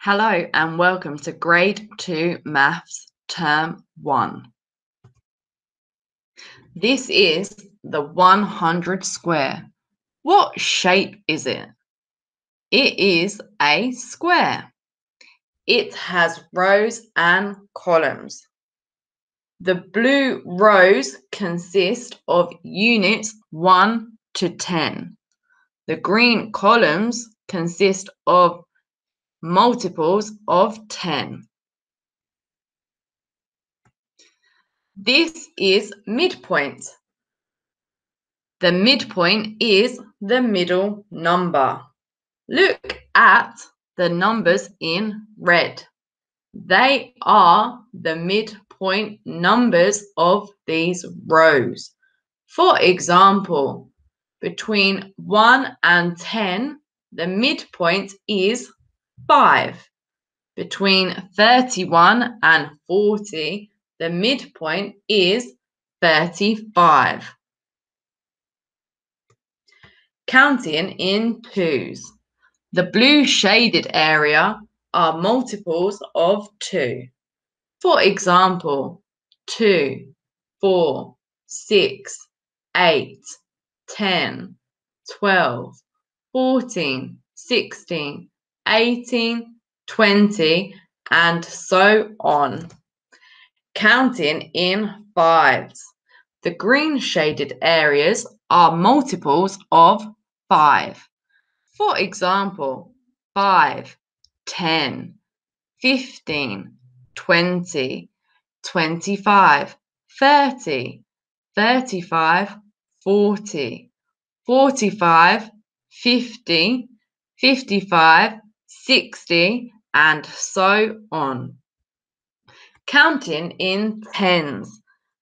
Hello and welcome to Grade 2 Maths Term 1. This is the 100 square. What shape is it? It is a square. It has rows and columns. The blue rows consist of units 1 to 10. The green columns consist of multiples of 10. This is midpoint. The midpoint is the middle number. Look at the numbers in red. They are the midpoint numbers of these rows. For example, between 1 and 10, the midpoint is 5. Between 31 and 40, the midpoint is 35. Counting in twos. The blue shaded area are multiples of 2. For example, 2, 4, 6, 8, 10, 12, 14, 16, 18, 20, and so on. Counting in fives. The green shaded areas are multiples of 5. For example, 5, 10, 15, 20, 25, 30, 35, 40, 45, 50, 55, 60, and so on. Counting in tens.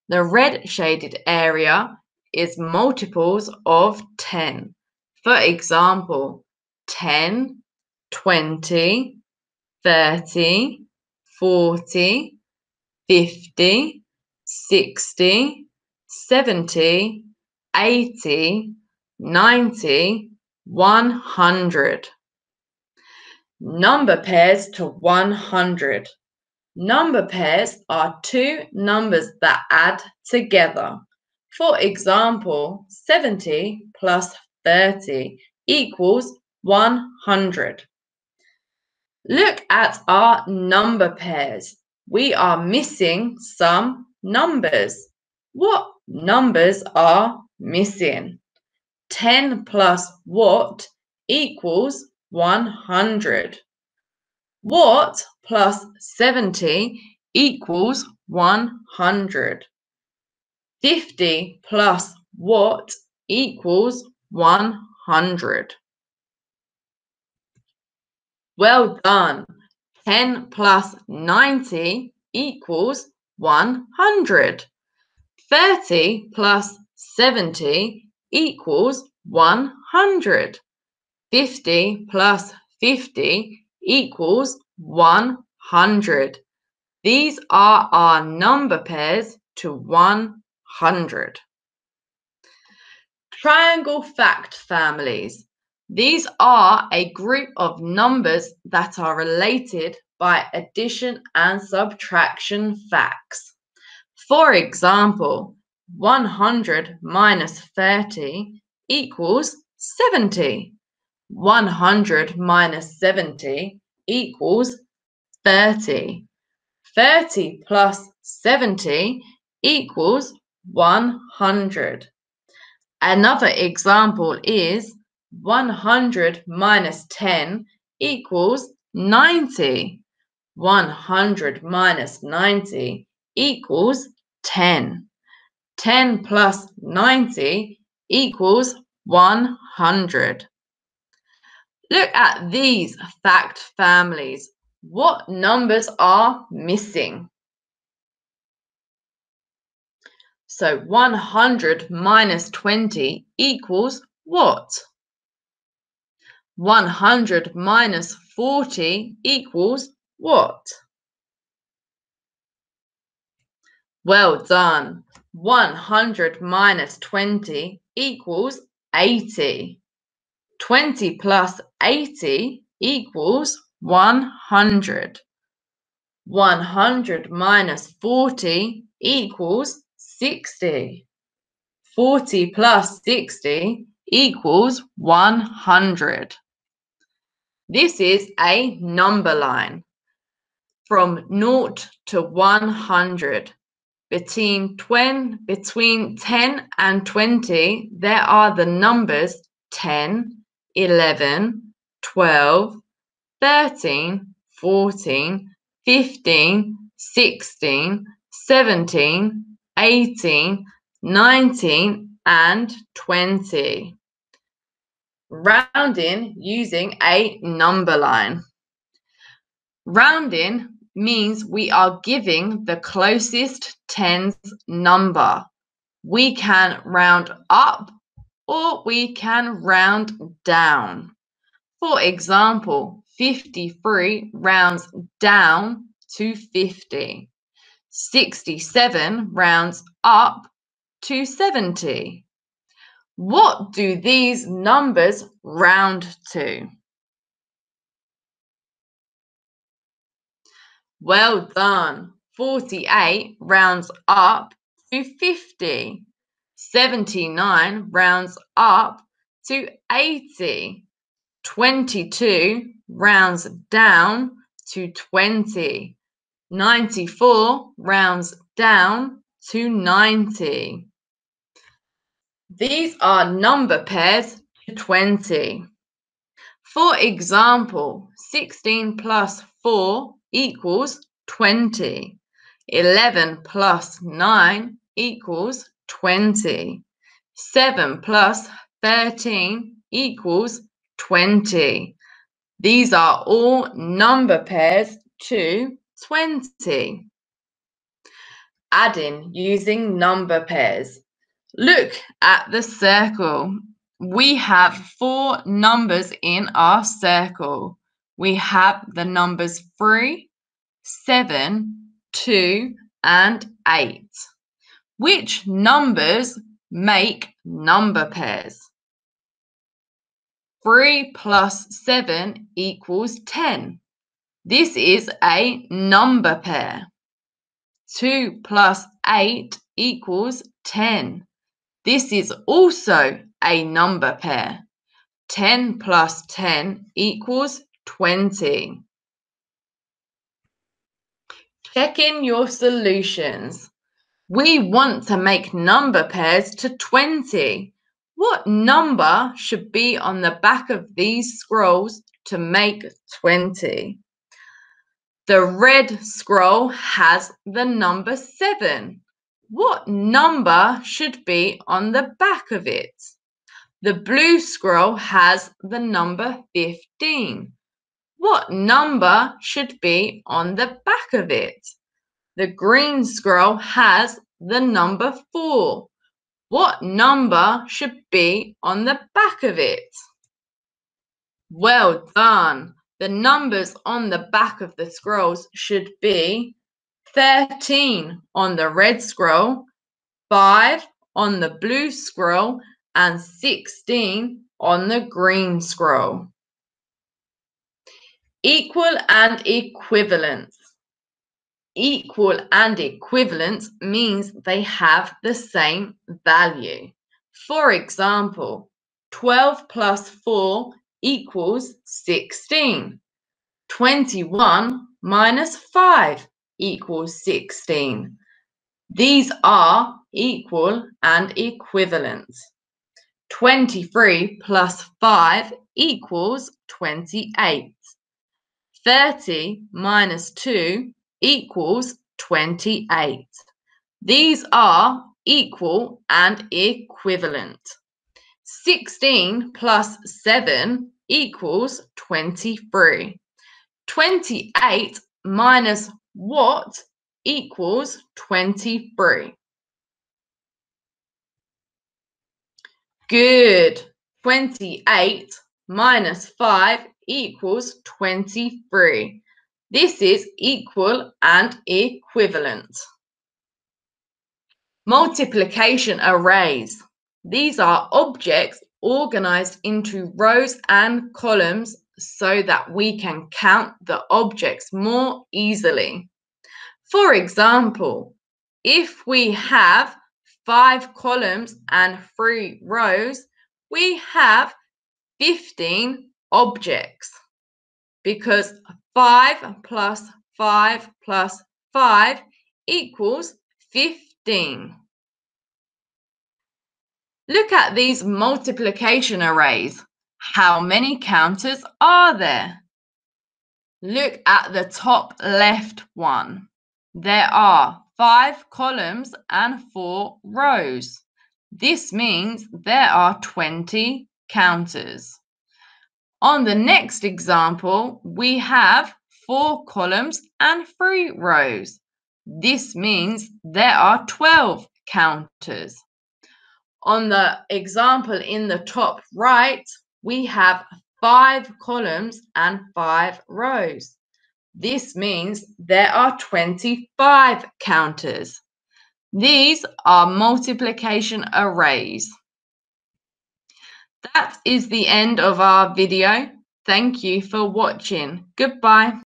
The red shaded area is multiples of 10. For example, 10, 20, 30, 40, 50, 60, 70, 80, 90, 100. Number pairs to 100. Number pairs are two numbers that add together. For example, 70 plus 30 equals 100. Look at our number pairs. We are missing some numbers. What numbers are missing? 10 plus what equals 100? What plus 70 equals 100? 50 plus what equals 100? Well done. 10 plus 90 equals 100. 30 plus 70 equals 100. 50 plus 50 equals 100. These are our number pairs to 100. Triangle fact families. These are a group of numbers that are related by addition and subtraction facts. For example, 100 minus 30 equals 70. 100 minus 70 equals 30. 30 plus 70 equals 100. Another example is 100 minus 10 equals 90. 100 minus 90 equals 10. 10 plus 90 equals 100. Look at these fact families. What numbers are missing? So 100 minus 20 equals what? 100 minus 40 equals what? Well done. 100 minus 20 equals 80. 20 plus 80 equals 100. 100 minus 40 equals 60. 40 plus 60 equals 100. This is a number line. From 0 to 100. Between 10 and 20, there are the numbers 10, 11, 12, 13, 14, 15, 16, 17, 18, 19, and 20. Rounding using a number line. Rounding means we are giving the closest tens number. We can round up or we can round down. For example, 53 rounds down to 50. 67 rounds up to 70. What do these numbers round to? Well done. 48 rounds up to 50. 79 rounds up to 80. 22 rounds down to 20. 94 rounds down to 90. These are number pairs to 20. For example, 16 plus 4 equals 20. 11 plus 9 equals 20. 7 plus 13 equals 20. These are all number pairs to 20. Adding using number pairs. Look at the circle. We have 4 numbers in our circle. We have the numbers 3, 7, 2, and 8. Which numbers make number pairs? 3 plus 7 equals 10. This is a number pair. 2 plus 8 equals 10. This is also a number pair. 10 plus 10 equals 20. Check in your solutions. We want to make number pairs to 20. What number should be on the back of these scrolls to make 20? The red scroll has the number 7. What number should be on the back of it? The blue scroll has the number 15. What number should be on the back of it? The green scroll has the number 4. What number should be on the back of it? Well done. The numbers on the back of the scrolls should be 13 on the red scroll, 5 on the blue scroll, and 16 on the green scroll. Equal and equivalence. Equal and equivalent means they have the same value. For example, 12 plus 4 equals 16. 21 minus 5 equals 16. These are equal and equivalent. 23 plus 5 equals 28. 30 minus 2 equals 28. These are equal and equivalent. 16 plus 7 equals 23. 28 minus what equals 23? Good. 28 minus 5 equals 23. This is equal and equivalent. Multiplication arrays. These are objects organized into rows and columns so that we can count the objects more easily. For example, if we have 5 columns and 3 rows, we have 15 objects because 5 plus 5 plus 5 equals 15. Look at these multiplication arrays. How many counters are there? Look at the top left one. There are 5 columns and 4 rows. This means there are 20 counters. On the next example, we have 4 columns and 3 rows. This means there are 12 counters. On the example in the top right, we have 5 columns and 5 rows. This means there are 25 counters. These are multiplication arrays. That is the end of our video. Thank you for watching. Goodbye.